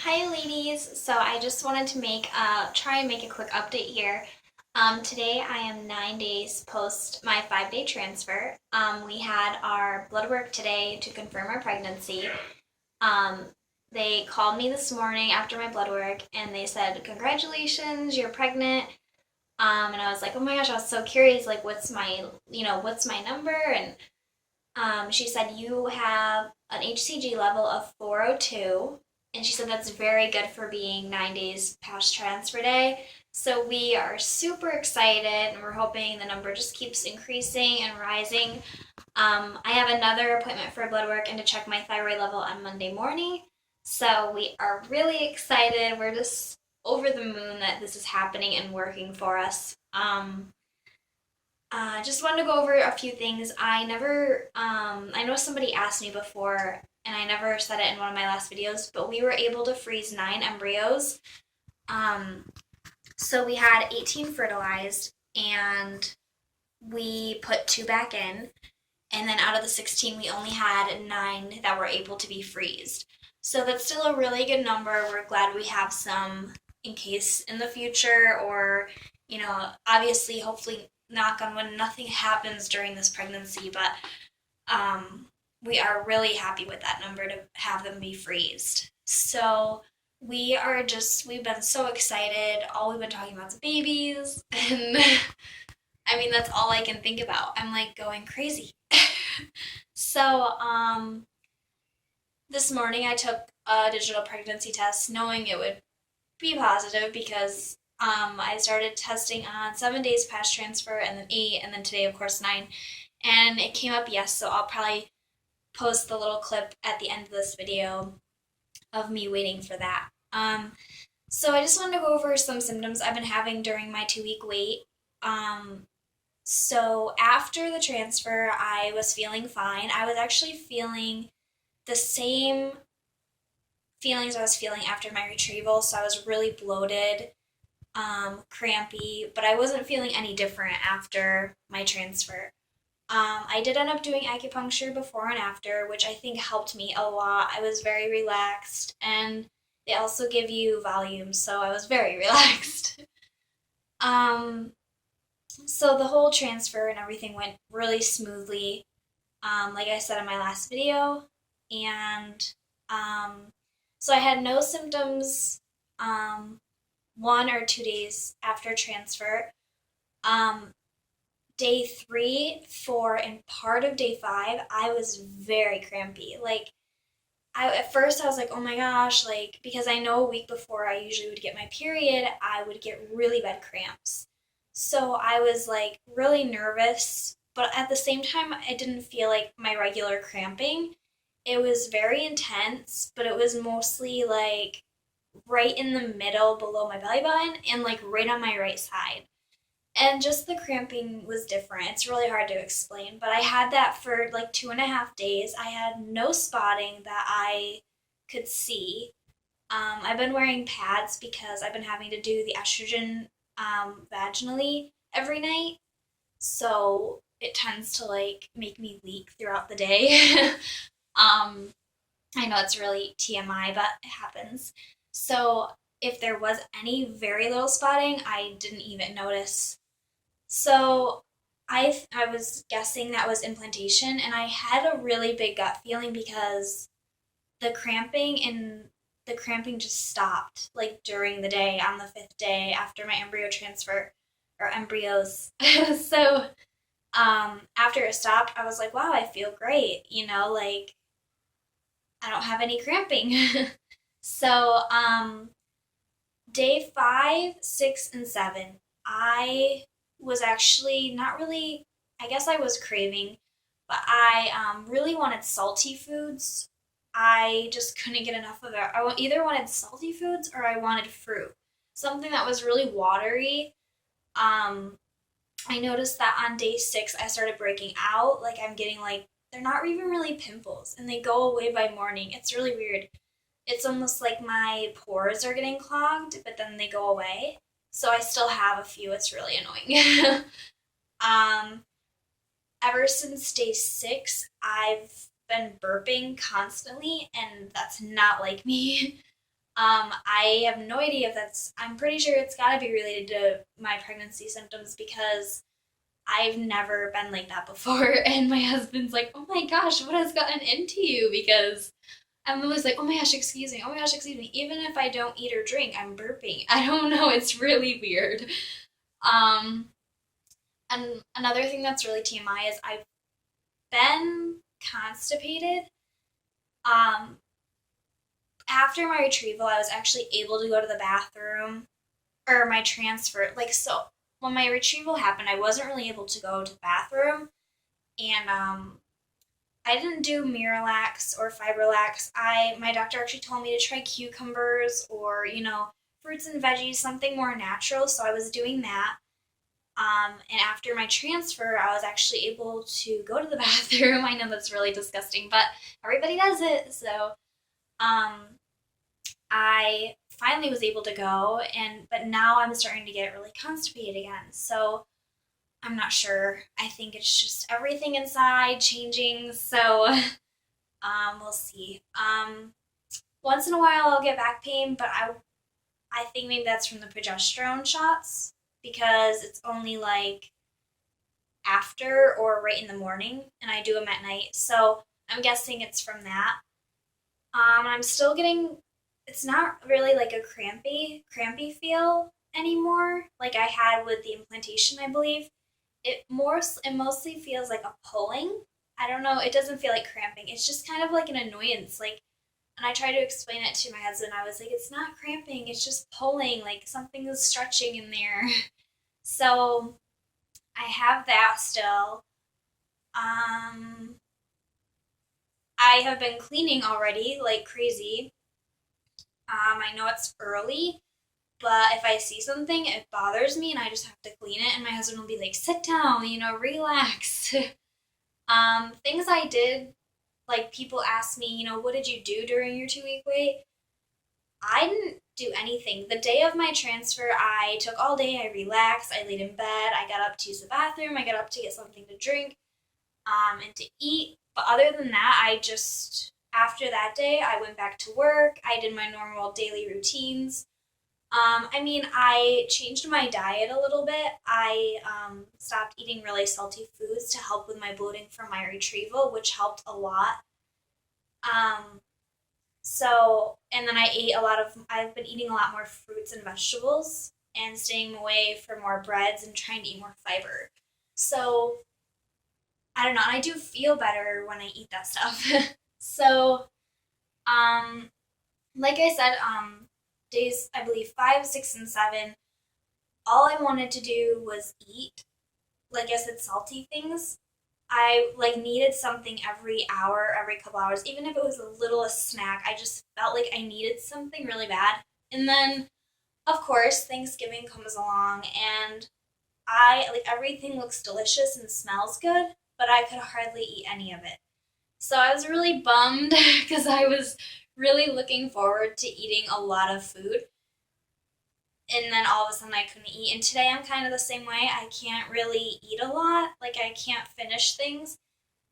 Hi ladies, so I just wanted to try and make a quick update here. Today I am 9 days post my 5 day transfer. We had our blood work today to confirm our pregnancy. Um, they called me this morning after my blood work and they said, "Congratulations, you're pregnant." And I was like, "Oh my gosh, I was so curious, like what's my number?" And she said, "You have an HCG level of 402." And she said that's very good for being 9 days past transfer day. So we are super excited and we're hoping the number just keeps increasing and rising. I have another appointment for blood work and to check my thyroid level on Monday morning. So we are really excited. We're just over the moon that this is happening and working for us. Just wanted to go over a few things. I know somebody asked me before, and I never said it in one of my last videos, but we were able to freeze 9 embryos. Um, so we had 18 fertilized, and we put 2 back in, and then out of the 16, we only had 9 that were able to be freezed. So that's still a really good number. We're glad we have some in case in the future, or, obviously, hopefully, knock on wood, nothing happens during this pregnancy, but um, we are really happy with that number to have them be freezed. So we've been so excited. All we've been talking about is babies, and I mean, that's all I can think about. I'm like going crazy. So, this morning I took a digital pregnancy test knowing it would be positive because I started testing on 7 days past transfer and then 8, and then today, of course, 9. And it came up yes, so I'll probably post the little clip at the end of this video of me waiting for that. So I just wanted to go over some symptoms I've been having during my 2 week wait. So after the transfer, I was feeling fine. I was actually feeling the same feelings I was feeling after my retrieval. So I was really bloated, crampy, but I wasn't feeling any different after my transfer. I did end up doing acupuncture before and after, which I think helped me a lot. I was very relaxed, and they also give you volume, so I was very relaxed. Um, so the whole transfer and everything went really smoothly, like I said in my last video, and um, so I had no symptoms 1 or 2 days after transfer. Um, Day 3, 4, and part of day 5, I was very crampy. Like, at first I was like, oh my gosh, like, because I know a week before I usually would get my period, I would get really bad cramps. So I was like really nervous, but at the same time, I didn't feel like my regular cramping. It was very intense, but it was mostly like right in the middle below my belly button and like right on my right side. And just the cramping was different. It's really hard to explain, but I had that for like 2.5 days. I had no spotting that I could see. I've been wearing pads because I've been having to do the estrogen vaginally every night, so it tends to like make me leak throughout the day. um, I know it's really TMI, but it happens. So if there was any very little spotting, I didn't even notice. So I was guessing that was implantation, and I had a really big gut feeling because the cramping just stopped like during the day on the 5th day after my embryo transfer or embryos. So after it stopped, I was like, wow, I feel great. Like I don't have any cramping. So day 5, 6, and 7, I was actually not really, I guess I was craving, but I really wanted salty foods. I just couldn't get enough of it. I either wanted salty foods or I wanted fruit, something that was really watery. Um, I noticed that on day 6, I started breaking out. Like I'm getting like, they're not even really pimples and they go away by morning. It's really weird. It's almost like my pores are getting clogged, but then they go away. So I still have a few. It's really annoying. um, Ever since day 6, I've been burping constantly, and that's not like me. I have no idea if I'm pretty sure it's got to be related to my pregnancy symptoms because I've never been like that before. And my husband's like, oh my gosh, what has gotten into you? Because I'm always like, oh my gosh, excuse me, oh my gosh, excuse me. Even if I don't eat or drink, I'm burping. I don't know, it's really weird. Um, and another thing that's really TMI is I've been constipated. Um, After my retrieval, I was actually able to go to the bathroom or my transfer. Like, so when my retrieval happened, I wasn't really able to go to the bathroom. And I didn't do Miralax or Fibrolax. My doctor actually told me to try cucumbers or, fruits and veggies, something more natural. So I was doing that. And after my transfer, I was actually able to go to the bathroom. I know that's really disgusting, but everybody does it. So um, I finally was able to go, but now I'm starting to get really constipated again. So I'm not sure. I think it's just everything inside changing. So we'll see. Once in a while I'll get back pain, but I think maybe that's from the progesterone shots because it's only like after or right in the morning, and I do them at night. So I'm guessing it's from that. I'm still getting. It's not really like a crampy feel anymore, like I had with the implantation, I believe. It mostly feels like a pulling. I don't know. It doesn't feel like cramping. It's just kind of like an annoyance. Like, and I tried to explain it to my husband. I was like, it's not cramping. It's just pulling. Like something is stretching in there. So I have that still. Um, I have been cleaning already like crazy. I know it's early, but if I see something, it bothers me and I just have to clean it. And my husband will be like, sit down, relax. Things I did, like people ask me, what did you do during your 2 week wait? I didn't do anything. The day of my transfer, I took all day, I relaxed, I laid in bed, I got up to use the bathroom, I got up to get something to drink, and to eat. But other than that, after that day, I went back to work, I did my normal daily routines. I changed my diet a little bit. I stopped eating really salty foods to help with my bloating from my retrieval, which helped a lot. Um, and then I've been eating a lot more fruits and vegetables and staying away from more breads and trying to eat more fiber. So, I don't know, and I do feel better when I eat that stuff. So, um, like I said, days, I believe 5, 6, and 7, all I wanted to do was eat, like I said, salty things. I like needed something every hour, every couple hours, even if it was a littlest snack. I just felt like I needed something really bad. And then, of course, Thanksgiving comes along, and I like everything looks delicious and smells good, but I could hardly eat any of it. So I was really bummed because I was really looking forward to eating a lot of food, and then all of a sudden I couldn't eat. And today I'm kind of the same way. I can't really eat a lot. Like I can't finish things,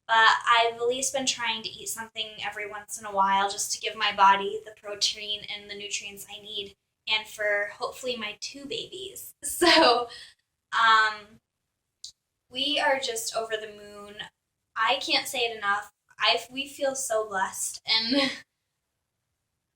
but I've at least been trying to eat something every once in a while just to give my body the protein and the nutrients I need, and for hopefully my two babies. So, we are just over the moon. I can't say it enough. We feel so blessed, and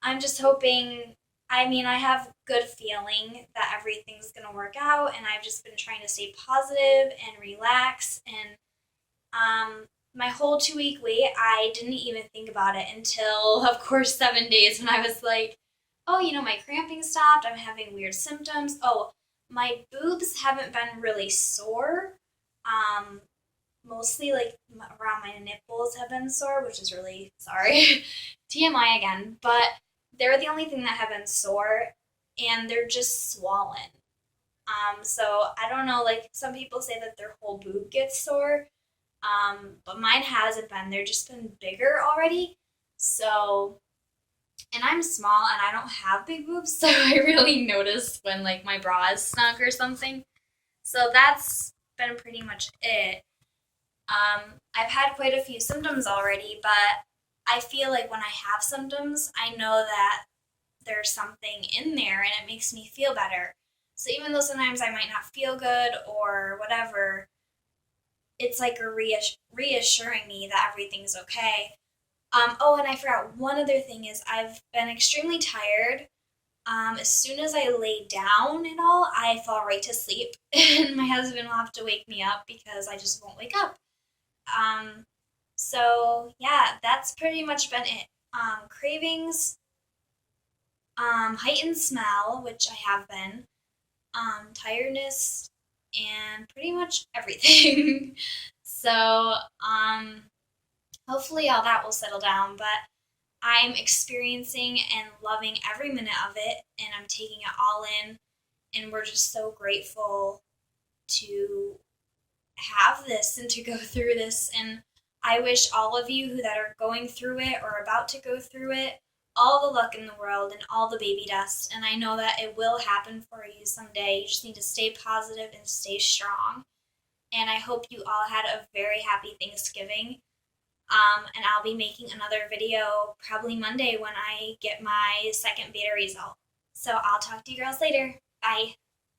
I'm just hoping. I mean, I have good feeling that everything's gonna work out, and I've just been trying to stay positive and relax. And my whole 2 week wait, I didn't even think about it until, of course, 7 days when I was like, oh, my cramping stopped. I'm having weird symptoms. Oh, my boobs haven't been really sore. Um, Mostly like around my nipples have been sore, which is really sorry. TMI again, but they're the only thing that have been sore, and they're just swollen. So I don't know, like some people say that their whole boob gets sore, but mine hasn't been. They're just been bigger already. So, and I'm small and I don't have big boobs, so I really notice when like my bra is snug or something. So that's been pretty much it. I've had quite a few symptoms already, but I feel like when I have symptoms, I know that there's something in there and it makes me feel better. So even though sometimes I might not feel good or whatever, it's like a reassuring me that everything's okay. Oh, and I forgot one other thing is I've been extremely tired. As soon as I lay down and all, I fall right to sleep, and my husband will have to wake me up because I just won't wake up. Um, so yeah, that's pretty much been it. Cravings, heightened smell, which I have been, tiredness, and pretty much everything. So, hopefully all that will settle down, but I'm experiencing and loving every minute of it, and I'm taking it all in, and we're just so grateful to have this and to go through this. And I wish all of you who that are going through it or about to go through it all the luck in the world and all the baby dust. And I know that it will happen for you someday. You just need to stay positive and stay strong. And I hope you all had a very happy Thanksgiving. And I'll be making another video probably Monday when I get my second beta result. So I'll talk to you girls later. Bye.